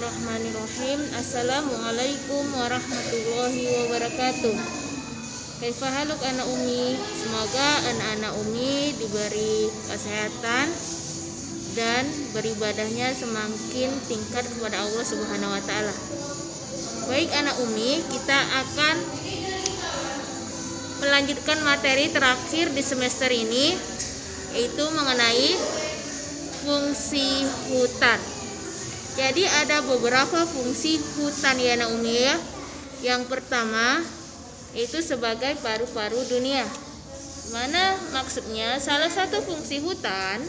Bismillahirrahmanirrahim. Assalamualaikum warahmatullahi wabarakatuh. Kaifa haluk anak Umi? Semoga anak-anak Umi diberi kesehatan dan beribadahnya semakin tingkat kepada Allah Subhanahu wa taala. Baik anak Umi, kita akan melanjutkan materi terakhir di semester ini, yaitu mengenai fungsi hutan. Jadi ada beberapa fungsi hutan ya anak Umi ya. Yang pertama itu sebagai paru-paru dunia. Mana maksudnya salah satu fungsi hutan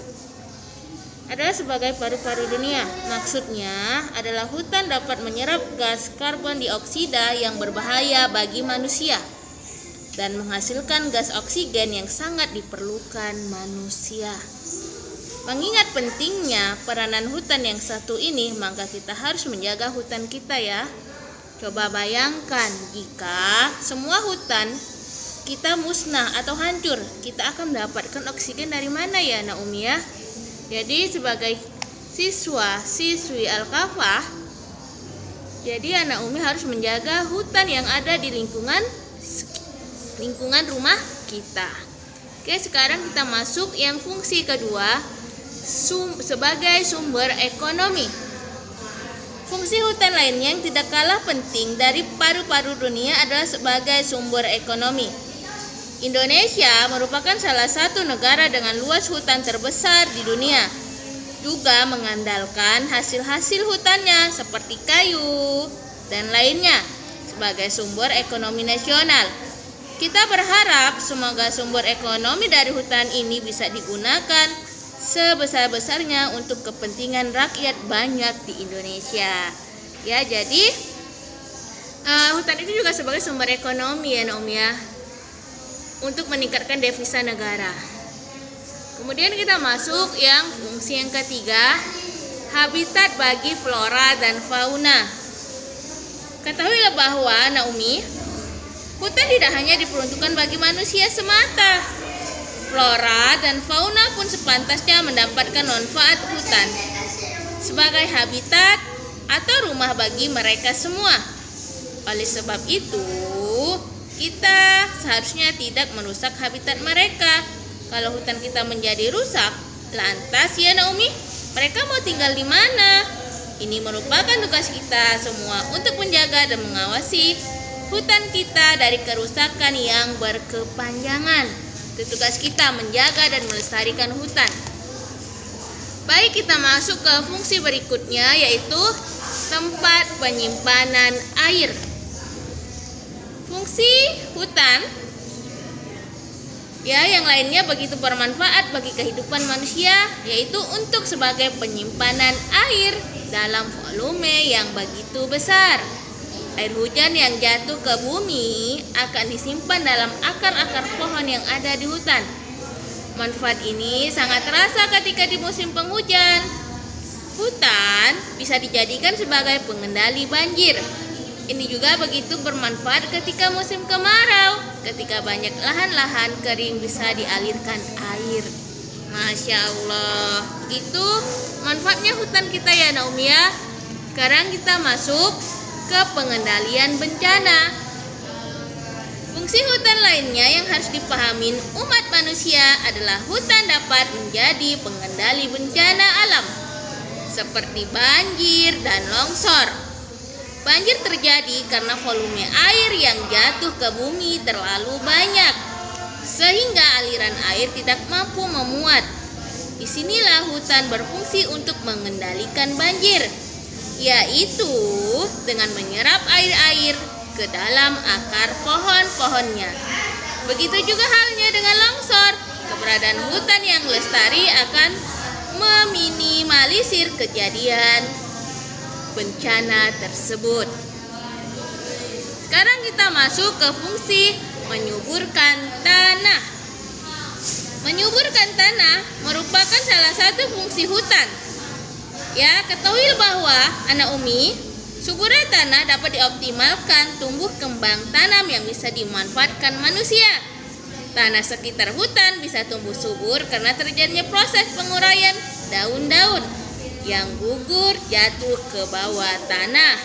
adalah sebagai paru-paru dunia. Maksudnya adalah hutan dapat menyerap gas karbon dioksida yang berbahaya bagi manusia dan menghasilkan gas oksigen yang sangat diperlukan manusia. Mengingat pentingnya peranan hutan yang satu ini, maka kita harus menjaga hutan kita ya. Coba bayangkan jika semua hutan kita musnah atau hancur, kita akan mendapatkan oksigen dari mana ya anak Umi ya? Jadi sebagai siswa-siswi Al-Kafah, jadi anak Umi harus menjaga hutan yang ada di lingkungan rumah kita. Oke, sekarang kita masuk yang fungsi kedua, sebagai sumber ekonomi. Fungsi hutan lainnya yang tidak kalah penting dari paru-paru dunia adalah sebagai sumber ekonomi. Indonesia merupakan salah satu negara dengan luas hutan terbesar di dunia. Juga mengandalkan hasil-hasil hutannya seperti kayu dan lainnya sebagai sumber ekonomi nasional. Kita berharap semoga sumber ekonomi dari hutan ini bisa digunakan sebesar-besarnya untuk kepentingan rakyat banyak di Indonesia. Ya, jadi hutan itu juga sebagai sumber ekonomi ya Naomi ya, untuk meningkatkan devisa negara. Kemudian kita masuk yang fungsi yang ketiga, habitat bagi flora dan fauna. Ketahuilah bahwa Naomi, hutan tidak hanya diperuntukkan bagi manusia semata. Flora dan fauna pun sepantasnya mendapatkan manfaat hutan sebagai habitat atau rumah bagi mereka semua. Oleh sebab itu, kita seharusnya tidak merusak habitat mereka. Kalau hutan kita menjadi rusak, lantas ya Naomi, mereka mau tinggal di mana? Ini merupakan tugas kita semua untuk menjaga dan mengawasi hutan kita dari kerusakan yang berkepanjangan. Itu tugas kita menjaga dan melestarikan hutan. Baik, kita masuk ke fungsi berikutnya, yaitu tempat penyimpanan air. Fungsi hutan ya yang lainnya begitu bermanfaat bagi kehidupan manusia, yaitu untuk sebagai penyimpanan air dalam volume yang begitu besar. Air hujan yang jatuh ke bumi akan disimpan dalam akar-akar pohon yang ada di hutan. Manfaat ini sangat terasa ketika di musim penghujan. Hutan bisa dijadikan sebagai pengendali banjir. Ini juga begitu bermanfaat ketika musim kemarau, ketika banyak lahan-lahan kering bisa dialirkan air. Masya Allah, itu manfaatnya hutan kita ya Naomi ya. Sekarang kita masuk ke pengendalian bencana. Fungsi hutan lainnya yang harus dipahami umat manusia adalah hutan dapat menjadi pengendali bencana alam seperti banjir dan longsor. Banjir terjadi karena volume air yang jatuh ke bumi terlalu banyak sehingga aliran air tidak mampu memuat. Disinilah hutan berfungsi untuk mengendalikan banjir, yaitu dengan menyerap air-air ke dalam akar pohon-pohonnya. Begitu juga halnya dengan longsor. Keberadaan hutan yang lestari akan meminimalisir kejadian bencana tersebut. Sekarang kita masuk ke fungsi menyuburkan tanah. Menyuburkan tanah merupakan salah satu fungsi hutan. Ya, ketahui bahwa anak Umi, suburan tanah dapat dioptimalkan tumbuh kembang tanam yang bisa dimanfaatkan manusia. Tanah sekitar hutan bisa tumbuh subur karena terjadinya proses penguraian daun-daun. yang gugur jatuh ke bawah tanah,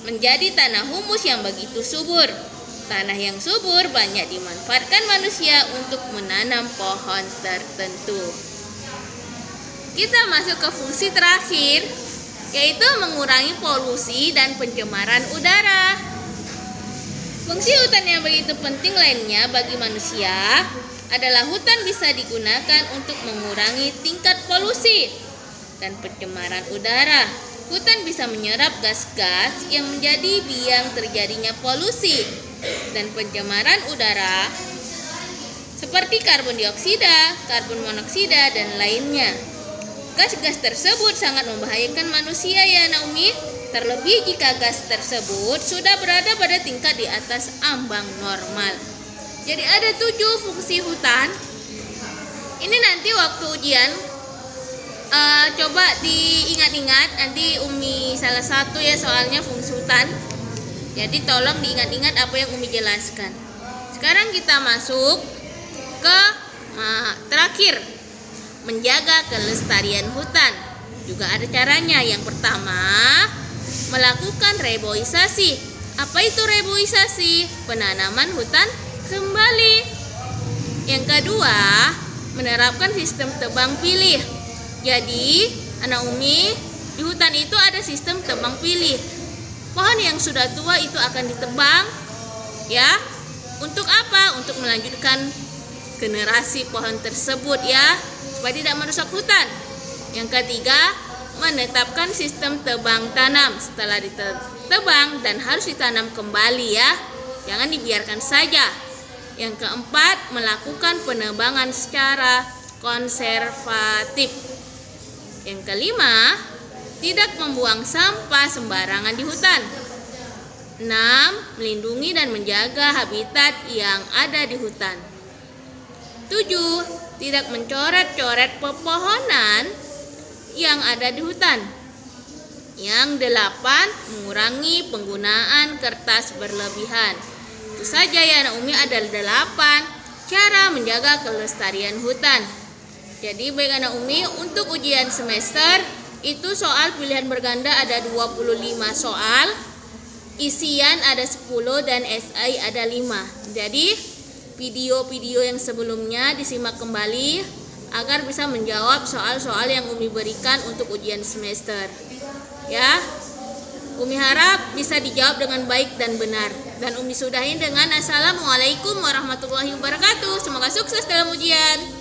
menjadi tanah humus yang begitu subur. Tanah yang subur banyak dimanfaatkan manusia untuk menanam pohon tertentu. Kita masuk ke fungsi terakhir, yaitu mengurangi polusi dan pencemaran udara. Fungsi hutan yang begitu penting lainnya bagi manusia adalah hutan bisa digunakan untuk mengurangi tingkat polusi dan pencemaran udara. Hutan bisa menyerap gas-gas yang menjadi biang terjadinya polusi dan pencemaran udara seperti karbon dioksida, karbon monoksida, dan lainnya. Gas-gas tersebut sangat membahayakan manusia ya Naomi, terlebih jika gas tersebut sudah berada pada tingkat di atas ambang normal. Jadi ada 7 fungsi hutan. Ini nanti waktu ujian coba diingat-ingat, nanti Umi salah satu ya soalnya fungsi hutan. Jadi tolong diingat-ingat apa yang Umi jelaskan. Sekarang kita masuk ke terakhir, menjaga kelestarian hutan. Juga ada caranya. Yang pertama, melakukan reboisasi. Apa itu reboisasi? Penanaman hutan kembali. Yang kedua, menerapkan sistem tebang pilih. Jadi, anak Umi, di hutan itu ada sistem tebang pilih. Pohon yang sudah tua itu akan ditebang, ya. Untuk apa? Untuk melanjutkan generasi pohon tersebut ya, supaya tidak merusak hutan. Yang ketiga, menetapkan sistem tebang tanam. Setelah ditebang dan harus ditanam kembali ya, jangan dibiarkan saja. Yang keempat, melakukan penebangan secara konservatif. Yang kelima, tidak membuang sampah sembarangan di hutan. 6. Melindungi dan menjaga habitat yang ada di hutan. 7. Tidak mencoret-coret pepohonan yang ada di hutan. Yang 8. Mengurangi penggunaan kertas berlebihan. Itu saja ya Naomi, ada 8 cara menjaga kelestarian hutan. Jadi baik anak Umi, untuk ujian semester itu soal pilihan berganda ada 25 soal, isian ada 10 dan esai ada 5. Jadi video-video yang sebelumnya disimak kembali agar bisa menjawab soal-soal yang Umi berikan untuk ujian semester. Ya, Umi harap bisa dijawab dengan baik dan benar. Dan Umi sudahin dengan Assalamualaikum warahmatullahi wabarakatuh. Semoga sukses dalam ujian.